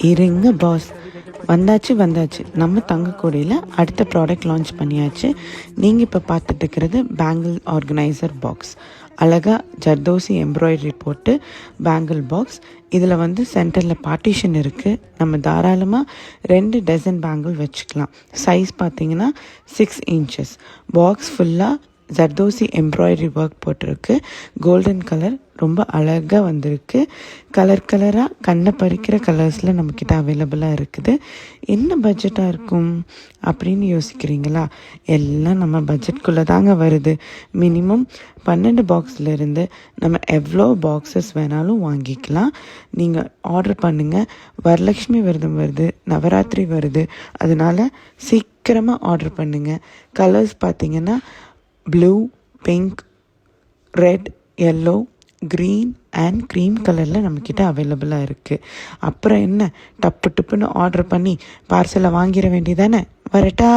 இருங்க பாஸ், வந்தாச்சு நம்ம தங்கக்கூடையில் அடுத்த ப்ராடக்ட் லான்ச் பண்ணியாச்சு. நீங்கள் இப்போ பார்த்துட்டு இருக்கிறது பேங்கிள் ஆர்கனைசர் பாக்ஸ். அழகாக ஜர்தோசி எம்ப்ராய்டரி போட்டு பேங்கிள் பாக்ஸ். இதில் சென்டரில் பார்ட்டிஷன் இருக்குது. நம்ம தாராளமாக 2 டசன் பேங்கிள் வச்சுக்கலாம். சைஸ் பார்த்திங்கன்னா 6 inches. பாக்ஸ் ஃபுல்லாக ஜர்தோசி எம்ப்ராய்டரி ஒர்க் போட்டிருக்கு. கோல்டன் கலர் ரொம்ப அழகாக வந்திருக்கு. கலராக கண்ணை பறிக்கிற கலர்ஸில் நம்மக்கிட்ட அவைலபிளாக இருக்குது. என்ன பட்ஜெட்டாக இருக்கும் அப்படின்னு யோசிக்கிறீங்களா? எல்லாம் நம்ம பட்ஜெட்குள்ளே தாங்க வருது. மினிமம் 12 பாக்ஸ்லேருந்து நம்ம எவ்வளோ பாக்ஸஸ் வேணாலும் வாங்கிக்கலாம். நீங்கள் ஆர்டர் பண்ணுங்கள். வரலட்சுமி விரதம் வருது, நவராத்திரி வருது, அதனால் சீக்கிரமாக ஆர்டர் பண்ணுங்கள். கலர்ஸ் பார்த்திங்கன்னா blue, pink, red, yellow, green and cream கலரில் நம்மக்கிட்ட அவைலபிளாக இருக்குது. அப்புறம் என்ன, டப்புன்னு ஆர்டர் பண்ணி பார்சலை வாங்கிட வேண்டியதானே. வரட்டா?